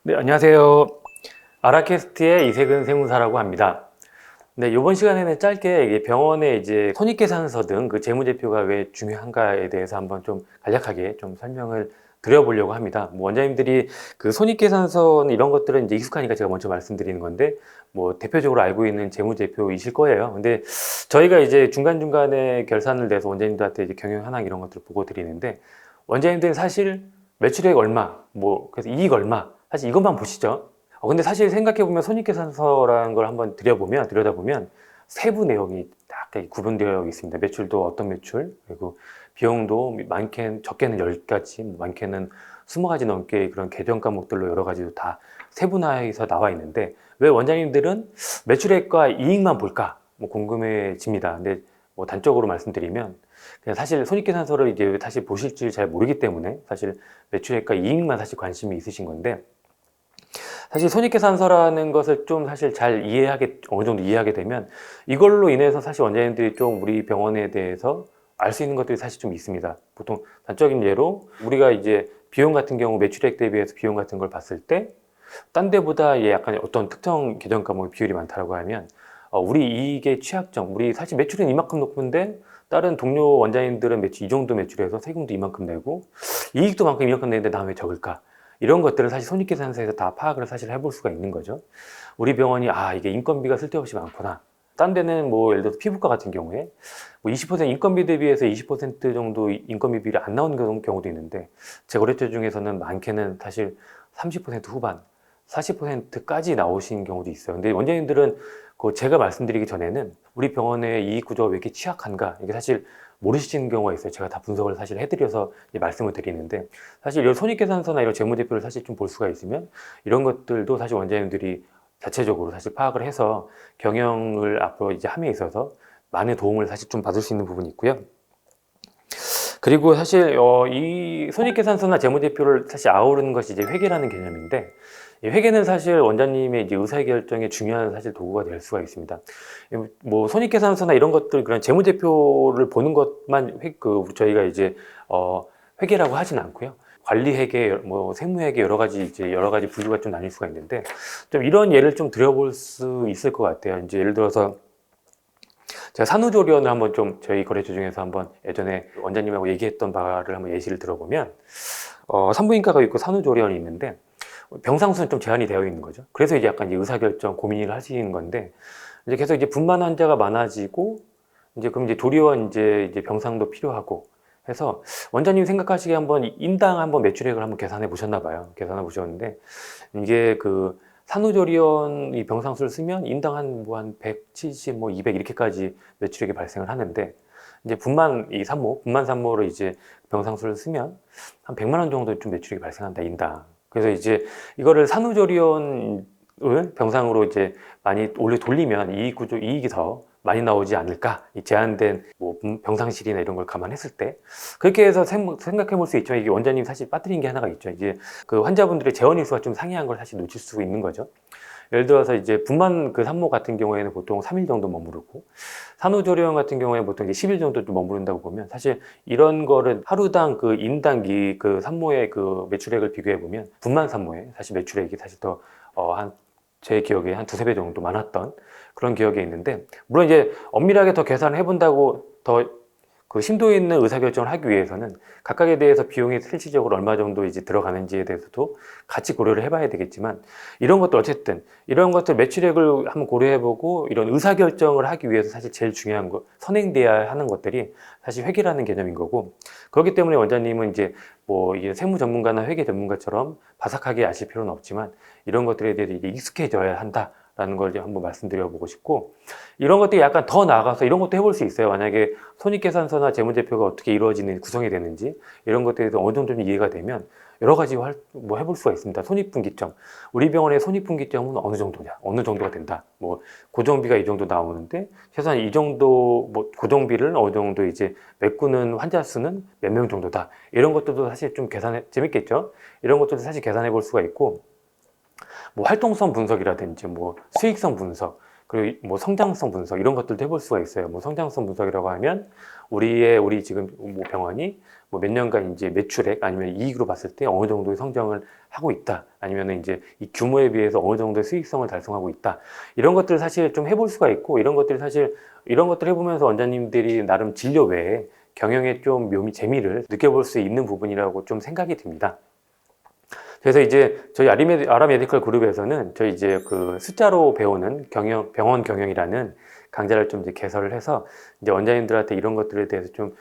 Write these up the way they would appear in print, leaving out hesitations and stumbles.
네, 안녕하세요. 아라캐스트의 이세근 세무사라고 합니다. 네, 이번 시간에는 짧게 이게 병원의 이제 손익계산서 등 그 재무제표가 왜 중요한가에 대해서 한번 좀 간략하게 좀 설명을 드려보려고 합니다. 뭐 원장님들이 그 손익계산서는 이런 것들은 이제 익숙하니까 제가 먼저 말씀드리는 건데, 뭐 대표적으로 알고 있는 재무제표이실 거예요. 근데 저희가 이제 중간중간에 결산을 내서 원장님들한테 이제 경영 현황 이런 것들을 보고 드리는데, 원장님들은 사실 매출액 얼마, 뭐 그래서 이익 얼마, 사실 이것만 보시죠. 근데 사실 생각해보면 손익계산서라는 걸 한번 들여다보면 세부 내용이 딱 구분되어 있습니다. 매출도 어떤 매출, 그리고 비용도 많게는, 적게는 10가지, 많게는 20가지 넘게 그런 계정 과목들로 여러 가지도 다 세분화해서 나와 있는데, 왜 원장님들은 매출액과 이익만 볼까? 뭐 궁금해집니다. 근데 뭐 단적으로 말씀드리면, 그냥 사실 손익계산서를 이제 사실 보실지 잘 모르기 때문에 사실 매출액과 이익만 사실 관심이 있으신 건데, 사실 손익계산서라는 것을 좀 사실 잘 어느 정도 이해하게 되면 이걸로 인해서 사실 원장님들이 좀 우리 병원에 대해서 알 수 있는 것들이 사실 좀 있습니다. 보통 단적인 예로 우리가 이제 비용 같은 경우 매출액 대비해서 비용 같은 걸 봤을 때 딴 데보다 약간 어떤 특정 계정 과목 비율이 많다라고 하면 우리 이익의 취약점, 우리 사실 매출은 이만큼 높은데 다른 동료 원장님들은 매출 이 정도 매출해서 세금도 이만큼 내고 이익도 만큼 이만큼 내는데 나 왜 적을까? 이런 것들을 사실 손익계산서에서 다 파악을 사실 해볼 수가 있는 거죠. 우리 병원이 이게 인건비가 쓸데없이 많구나. 딴 데는 뭐 예를 들어서 피부과 같은 경우에 뭐 20% 인건비 대비해서 20% 정도 인건비 비율이 안 나오는 경우도 있는데, 제 거래처 중에서는 많게는 사실 30% 후반, 40%까지 나오신 경우도 있어요. 근데 원장님들은 제가 말씀드리기 전에는 우리 병원의 이익 구조가 왜 이렇게 취약한가, 이게 사실 모르시는 경우가 있어요. 제가 다 분석을 사실 해드려서 말씀을 드리는데, 사실 이런 손익계산서나 이런 재무제표를 사실 좀 볼 수가 있으면 이런 것들도 사실 원장님들이 자체적으로 사실 파악을 해서 경영을 앞으로 이제 함에 있어서 많은 도움을 사실 좀 받을 수 있는 부분이 있고요. 그리고 사실 이 손익계산서나 재무제표를 사실 아우르는 것이 이제 회계라는 개념인데, 이 회계는 사실 원장님의 이제 의사결정에 중요한 사실 도구가 될 수가 있습니다. 뭐 손익계산서나 이런 것들, 그런 재무제표를 보는 것만 저희가 이제 회계라고 하진 않고요. 관리회계, 뭐 세무회계 여러 가지 분류가 좀 나뉠 수가 있는데, 좀 이런 예를 좀 드려볼 수 있을 것 같아요. 이제 예를 들어서 제가 산후조리원을 한번 좀 저희 거래처 중에서 한번 예전에 원장님하고 얘기했던 바를 한번 예시를 들어보면, 산부인과가 있고 산후조리원이 있는데 병상수는 좀 제한이 되어 있는 거죠. 그래서 이제 약간 이제 의사결정 고민을 하시는 건데, 이제 계속 이제 분만 환자가 많아지고 이제 그럼 이제 도리어 이제 병상도 필요하고 해서 원장님 생각하시기에 한번 인당 한번 매출액을 한번 계산해 보셨나 봐요. 계산해 보셨는데 이게 산후조리원 이 병상수를 쓰면 인당 한 170, 뭐 200 이렇게까지 매출액이 발생을 하는데, 이제 분만 산모를 이제 병상수를 쓰면 한 100만 원 정도 좀 매출액이 발생한다, 인당. 그래서 이제 이거를 산후조리원을 병상으로 이제 많이 돌리면 이익이 더 많이 나오지 않을까? 이 제한된 뭐 병상실이나 이런 걸 감안했을 때 그렇게 해서 생각해 볼 수 있죠. 이게 원장님 사실 빠뜨린 게 하나가 있죠. 이제 그 환자분들의 재원일수가 좀 상이한 걸 사실 놓칠 수 있는 거죠. 예를 들어서 이제 분만 산모 같은 경우에는 보통 3일 정도 머무르고, 산후조리원 같은 경우에 보통 이제 10일 정도 좀 머무른다고 보면, 사실 이런 거를 하루당 인당 산모의 매출액을 비교해 보면 분만 산모의 사실 매출액이 사실 제 기억에 한 두세 배 정도 많았던 그런 기억이 있는데, 물론 이제 엄밀하게 더 계산을 해본다고 더 심도 있는 의사결정을 하기 위해서는 각각에 대해서 비용이 실질적으로 얼마 정도 이제 들어가는지에 대해서도 같이 고려를 해봐야 되겠지만, 이런 것도 어쨌든 이런 것들 매출액을 한번 고려해보고 이런 의사결정을 하기 위해서 사실 제일 중요한 거, 선행돼야 하는 것들이 사실 회계라는 개념인 거고, 그렇기 때문에 원장님은 이제 이제 세무 전문가나 회계 전문가처럼 바삭하게 아실 필요는 없지만 이런 것들에 대해서 이제 익숙해져야 한다. 라는 걸 한번 말씀드려보고 싶고, 이런 것들이 약간 더 나아가서 이런 것도 해볼 수 있어요. 만약에 손익계산서나 재무제표가 어떻게 이루어지는 구성이 되는지 이런 것들에 대해서 어느 정도 좀 이해가 되면 여러 가지 해볼 수가 있습니다. 손익분기점, 우리 병원의 손익분기점은 어느 정도냐, 어느 정도가 된다. 뭐 고정비가 이 정도 나오는데 최소한 이 정도 고정비를 어느 정도 이제 메꾸는 환자 수는 몇 명 정도다. 이런 것들도 사실 좀 재밌겠죠. 이런 것들도 사실 계산해 볼 수가 있고, 뭐 활동성 분석이라든지 뭐 수익성 분석, 그리고 뭐 성장성 분석 이런 것들도 해볼 수가 있어요. 뭐 성장성 분석이라고 하면 우리 지금 뭐 병원이 뭐 몇 년간 이제 매출액 아니면 이익으로 봤을 때 어느 정도의 성장을 하고 있다. 아니면 이제 이 규모에 비해서 어느 정도의 수익성을 달성하고 있다. 이런 것들을 사실 좀 해볼 수가 있고 이런 것들이 사실 이런 것들 해보면서 원장님들이 나름 진료 외에 경영에 좀 묘미 재미를 느껴볼 수 있는 부분이라고 좀 생각이 듭니다. 그래서 이제 저희 아라 메디컬 그룹에서는 저희 이제 그 숫자로 배우는 병원 경영이라는 강좌를 좀 이제 개설을 해서 이제 원장님들한테 이런 것들에 대해서 좀,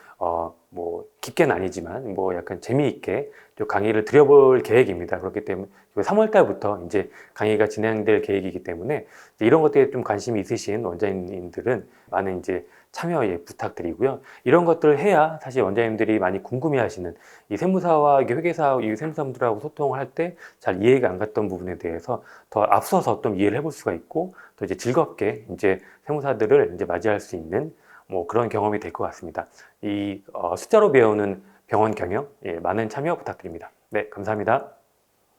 뭐, 깊게는 아니지만 뭐 약간 재미있게 좀 강의를 드려볼 계획입니다. 그렇기 때문에 3월 달부터 이제 강의가 진행될 계획이기 때문에 이런 것들에 좀 관심이 있으신 원장님들은 많은 이제 참여 부탁드리고요. 이런 것들을 해야 사실 원장님들이 많이 궁금해하시는 이 세무사와 이게 회계사 이 세무사분들하고 소통을 할 때 잘 이해가 안 갔던 부분에 대해서 더 앞서서 좀 이해를 해볼 수가 있고 또 이제 즐겁게 이제 세무사들을 이제 맞이할 수 있는 뭐 그런 경험이 될 것 같습니다. 이 숫자로 배우는 병원 경영 많은 참여 부탁드립니다. 네, 감사합니다.